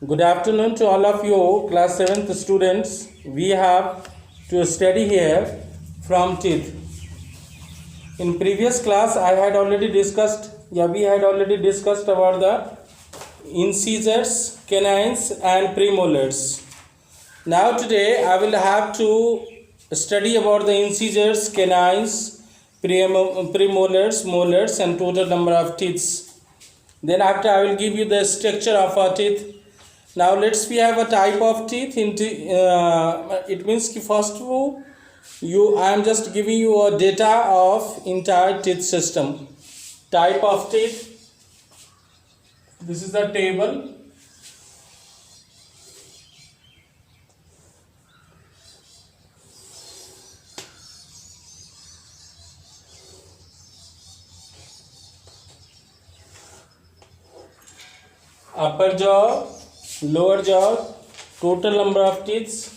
Good afternoon to all of you, class 7th students. We have to study here from teeth. In previous class, we had already discussed about the incisors, canines, and premolars. Now today, I will have to study about the incisors, canines, premolars, molars, and total number of teeth. Then after, I will give you the structure of our teeth. Now let's we have a type of teeth. It means ki first of all, I am just giving you a data of entire teeth system. Type of teeth. This is the table. Upper jaw, lower jaw, total number of teeth,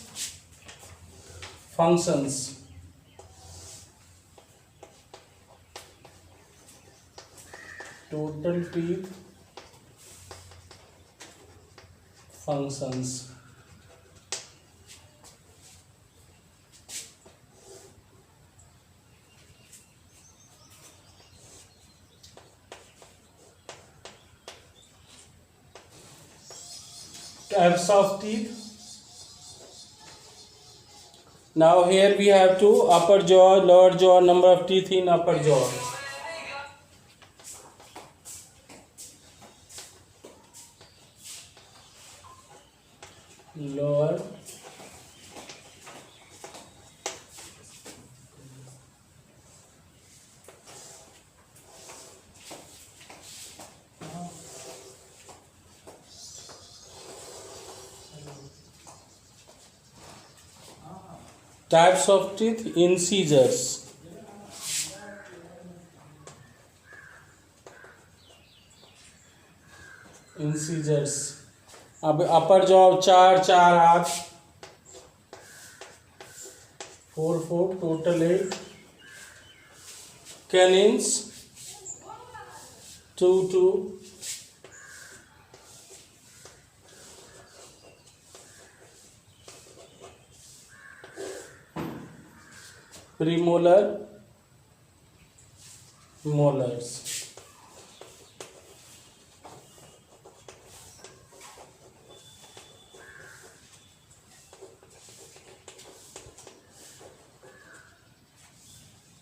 functions. Total teeth, functions. Types of teeth. Now here we have two: upper jaw, lower jaw, number of teeth in upper jaw. Lower, types of teeth, incisors. Incisors. अब अपर jaw चार चार आठ, 4 4 total 8. Canines 2 2. Premolar, molars.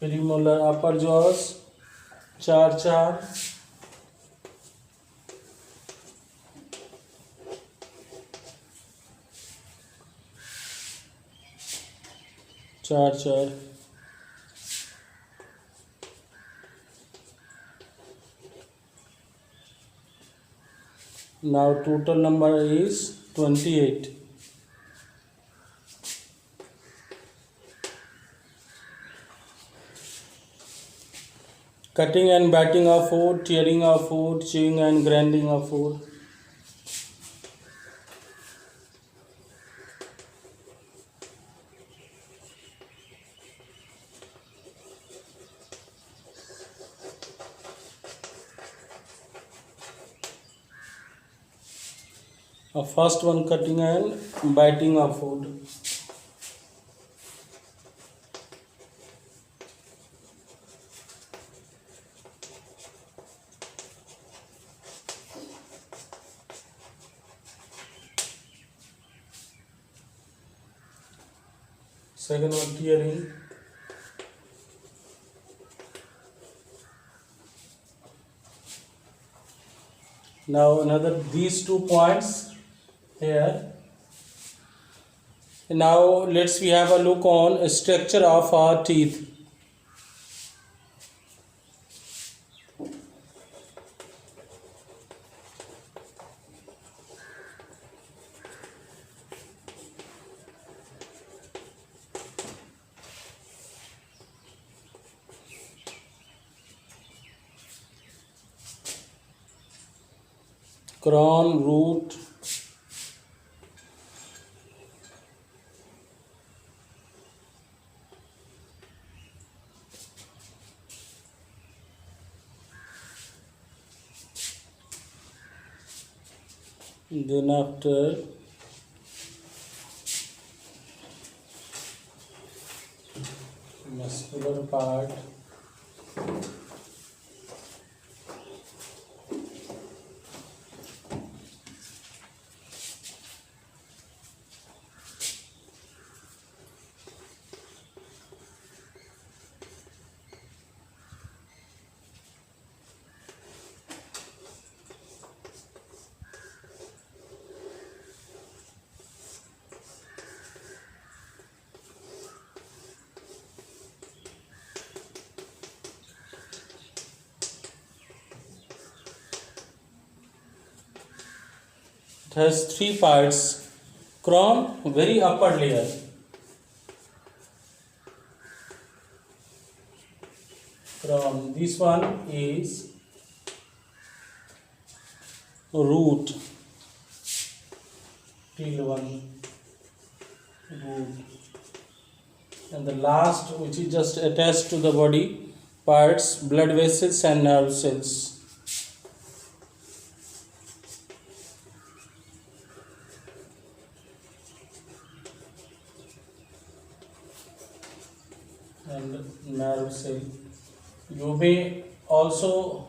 Premolar upper jaws 4 4. चार चार. Now total number is 28. Cutting and biting of food, tearing of food, chewing and grinding of food. First one, cutting and biting of food. Second one, tearing. Now another these 2 points here. Now let's we have a look on structure of our teeth. Crown, root, then after muscular part, it has three parts. Crown, very upper layer. Crown. This one is root. Till one root. And the last, which is just attached to the body parts, blood vessels and nerve cells. And nerve cell. You may also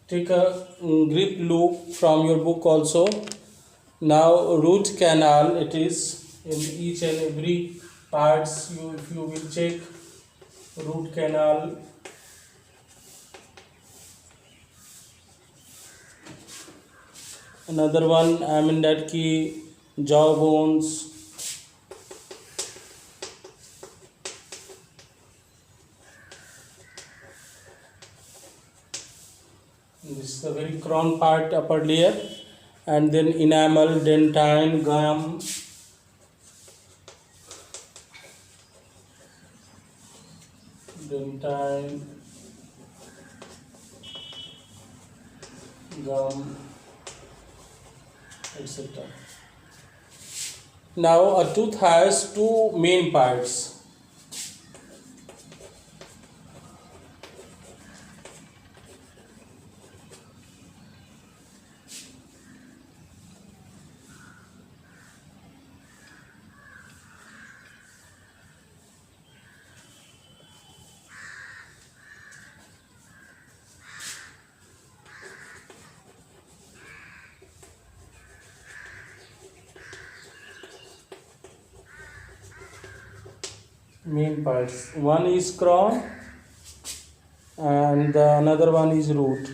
take a grip loop from your book also. Now root canal, it is in each and every parts. If you will check root canal, another one I mean that key jaw bones. This is the very crown part, upper layer, and then enamel, dentine, gum, gum, etc. Now a tooth has two main parts. Main parts. One is crown and the another one is root.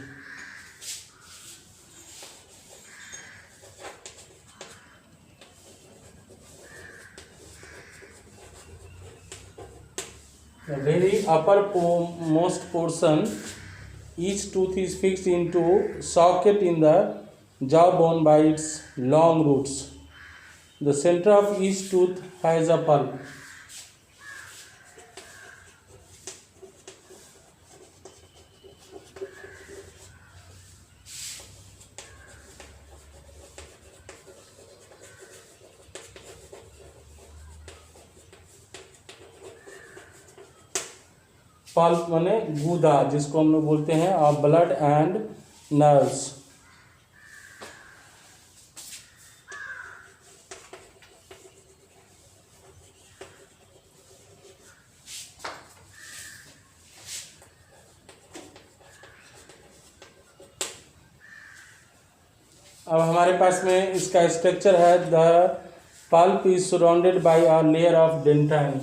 The very uppermost portion, each tooth is fixed into socket in the jawbone by its long roots. The center of each tooth has a pulp. Pulp माने गूदा, जिसको हम लोग बोलते हैं of blood and nerves. अब हमारे पास में इसका स्ट्रक्चर है. The pulp is surrounded by a layer of dentine.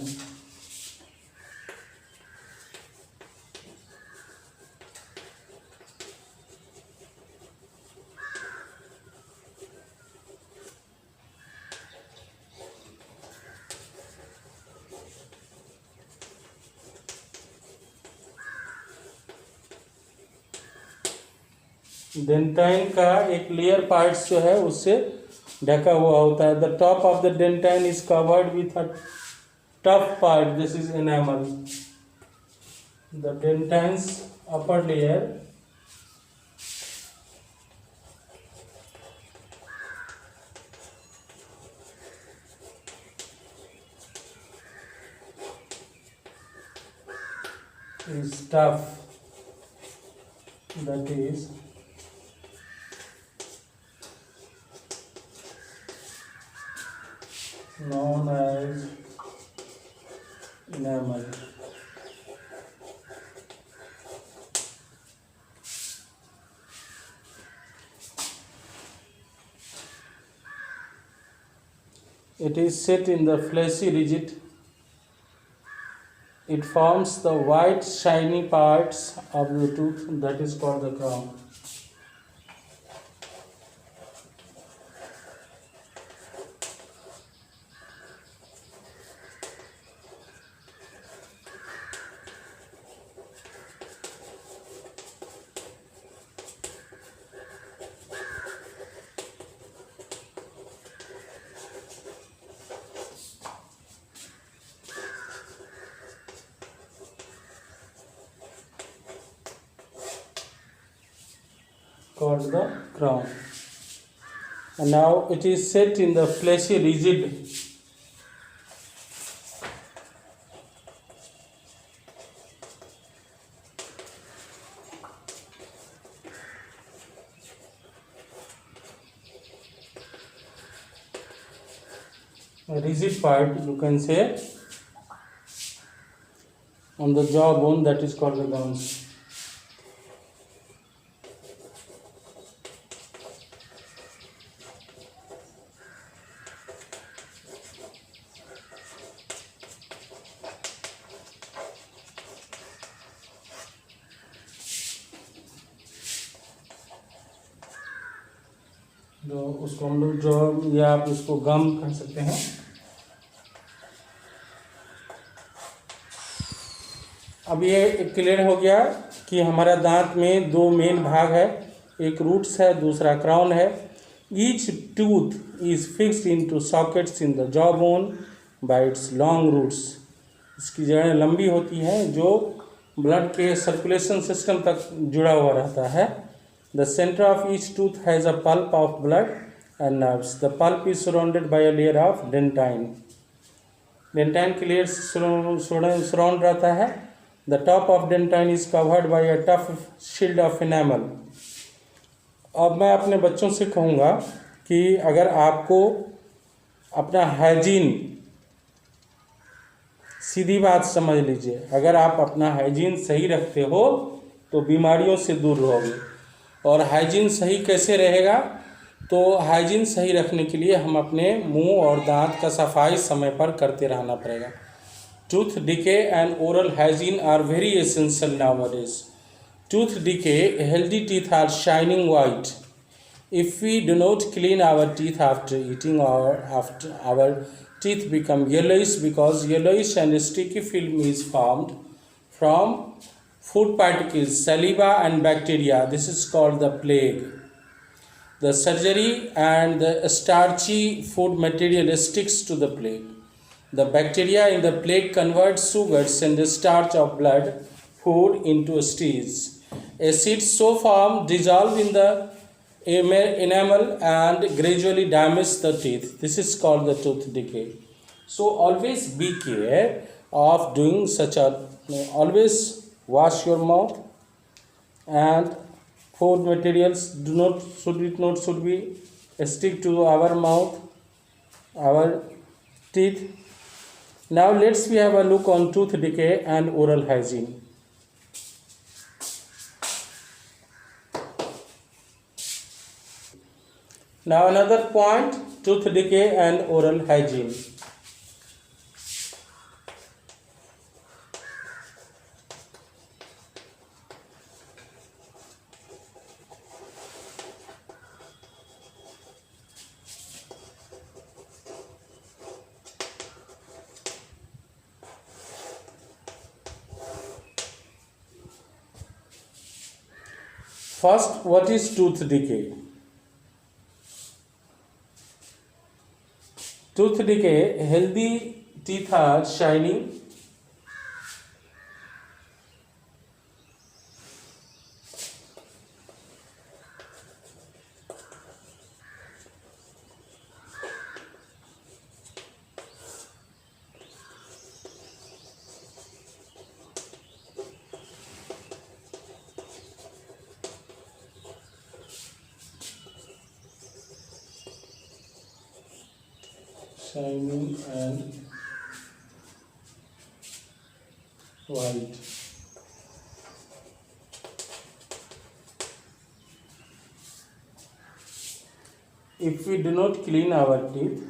Dentine का एक लेयर पार्ट्स जो है उससे ढका हुआ होता है. The top of the dentine is covered with a tough part. This is enamel. The dentine's upper layer is tough, that is known as enamel. It is set in the fleshy rigid. It forms the white shiny parts of the tooth that is called the crown. Called the crown. And now it is set in the fleshy rigid. A rigid part, you can say, on the jawbone, that is called the gums. तो उसको हम लोग jaw या आप उसको गम कह सकते हैं। अब ये क्लियर हो गया कि हमारा दांत में दो मेन भाग है, एक रूट्स है, दूसरा क्राउन है। Each tooth is fixed into sockets in the jaw bone by its long roots. इसकी जड़ें लंबी होती हैं जो ब्लड के सर्कुलेशन सिस्टम तक जुड़ा हुआ रहता है। The center of each tooth has a pulp of blood and nerves. The pulp is surrounded by a layer of dentine. Dentine की layer surround रहता है। The top of dentine is covered by a tough shield of enamel. अब मैं अपने बच्चों से कहूँगा कि अगर आपको अपना हाइजीन, सीधी बात समझ लीजिए, अगर आप अपना हाइजीन सही रखते हो तो बीमारियों से दूर रहोगे। और हाइजीन सही कैसे रहेगा? तो हाइजीन सही रखने के लिए हम अपने मुंह और दांत का सफाई समय पर करते रहना पड़ेगा। Tooth decay and oral hygiene are very essential nowadays. Tooth decay, healthy teeth are shining white. If we do not clean our teeth after eating, or after our teeth become yellowish, because yellowish and sticky film is formed from food particles, saliva and bacteria. This is called the plaque. The surgery and the starchy food material sticks to the plaque. The bacteria in the plaque convert sugars and the starch of blood food into acids. Acids so formed dissolve in the enamel and gradually damage the teeth. This is called the tooth decay. So always be care of doing such a, always wash your mouth, and food materials should be stick to our mouth, our teeth. Now let's we have a look on tooth decay and oral hygiene. Now another point, tooth decay and oral hygiene. First, what is tooth decay? Tooth decay, healthy teeth are shining, shining and white. If we do not clean our teeth,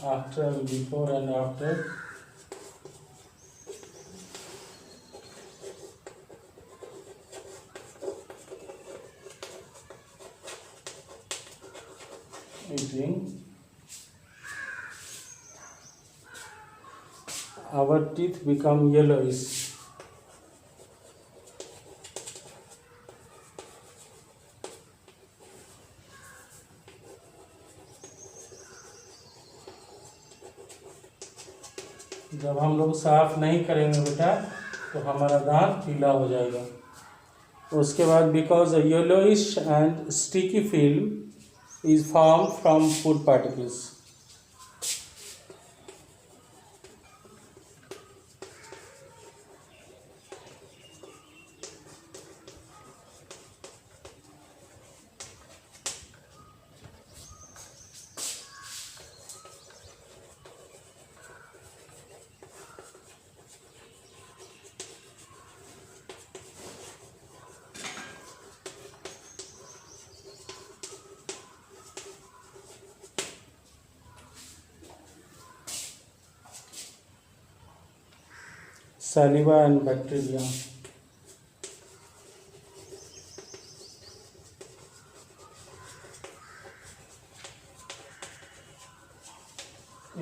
after, before and after, eating, our teeth become yellowish. जब हम लोग साफ नहीं करेंगे बेटा तो हमारा दांत पीला हो जाएगा. उसके बाद because a yellowish and sticky film is formed from food particles. Saliva and bacteria.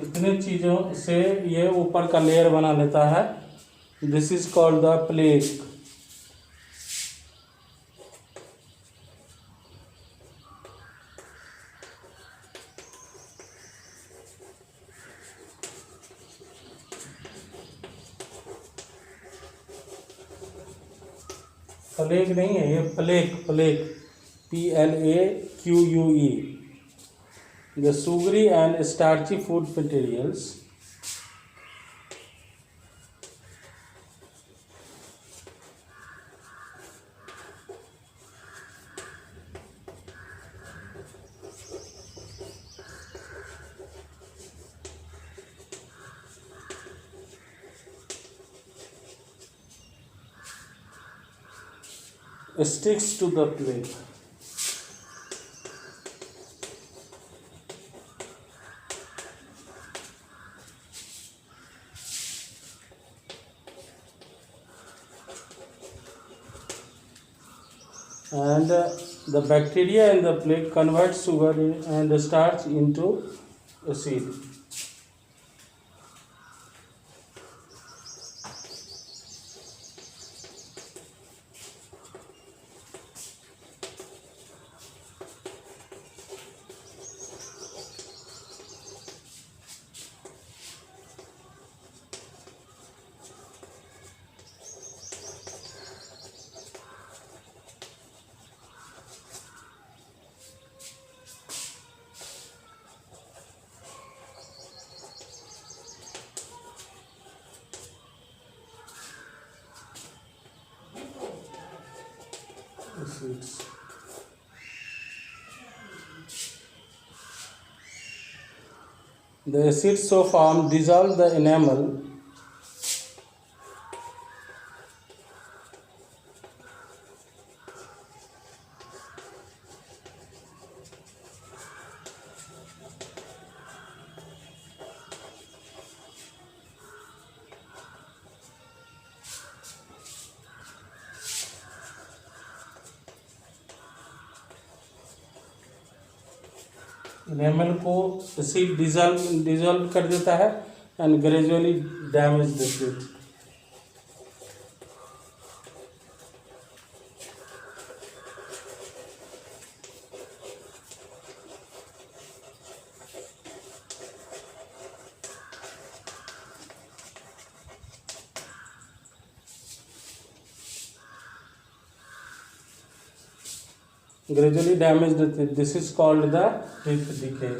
इतने चीज़ों से ये ऊपर का लेयर बना लेता है. This is called the plaque. Plague नहीं है ये, plaque. Plaque PLAQUE. The sugary and starchy food materials sticks to the plate. And the bacteria in the plate convert sugar and starch into acid. Acids. The acids so formed dissolve the enamel enamel को acid dissolve कर देता है and gradually damage the teeth. Gradually damage the teeth. This is called the tooth decay.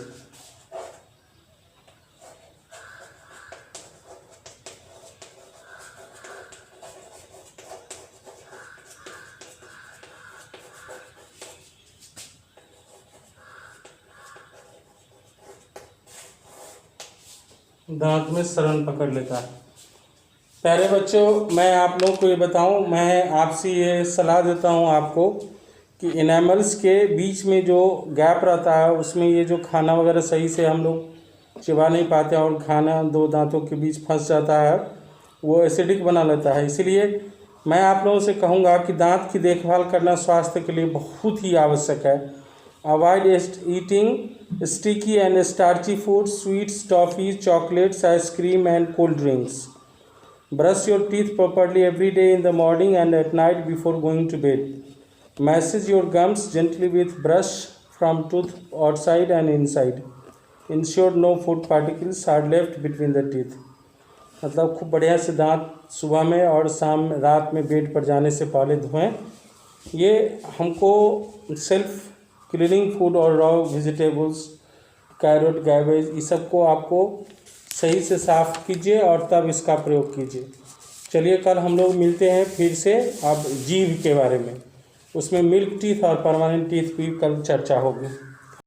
दांत में शरण पकड़ लेता है। प्यारे बच्चों, मैं आप लोगों को ये बताऊं, मैं आपसे ये सलाह देता हूं आपको कि इनेमल्स के बीच में जो गैप रहता है उसमें ये जो खाना वगैरह सही से हम लोग चिबा नहीं पाते और खाना दो दांतों के बीच फंस जाता है, वो एसिडिक बना लेता है। इसीलिए मैं आप लोगों से कहूँगा कि दांत की देखभाल करना स्वास्थ्य के लिए बहुत ही आवश्यक है। Avoid eating sticky and starchy food, sweets, toffees, chocolates, ice cream and cold drinks. Brush your teeth properly every day in the morning and at night before going to bed. Massage your gums gently with brush from tooth outside and inside. Ensure no food particles are left between the teeth. मतलब खूब बढ़िया से दांत सुबह में और शाम रात में बेड पर जाने से पहले धोएं। ये हमको सेल्फ क्लीनिंग फूड और रॉ वेजिटेबल्स, कैरेट, कैबेज, ये सब को आपको सही से साफ़ कीजिए और तब इसका प्रयोग कीजिए। चलिए कल हम लोग मिलते हैं फिर से अब जीभ के बारे में, उसमें मिल्क टीथ और परमानेंट टीथ की कल चर्चा होगी।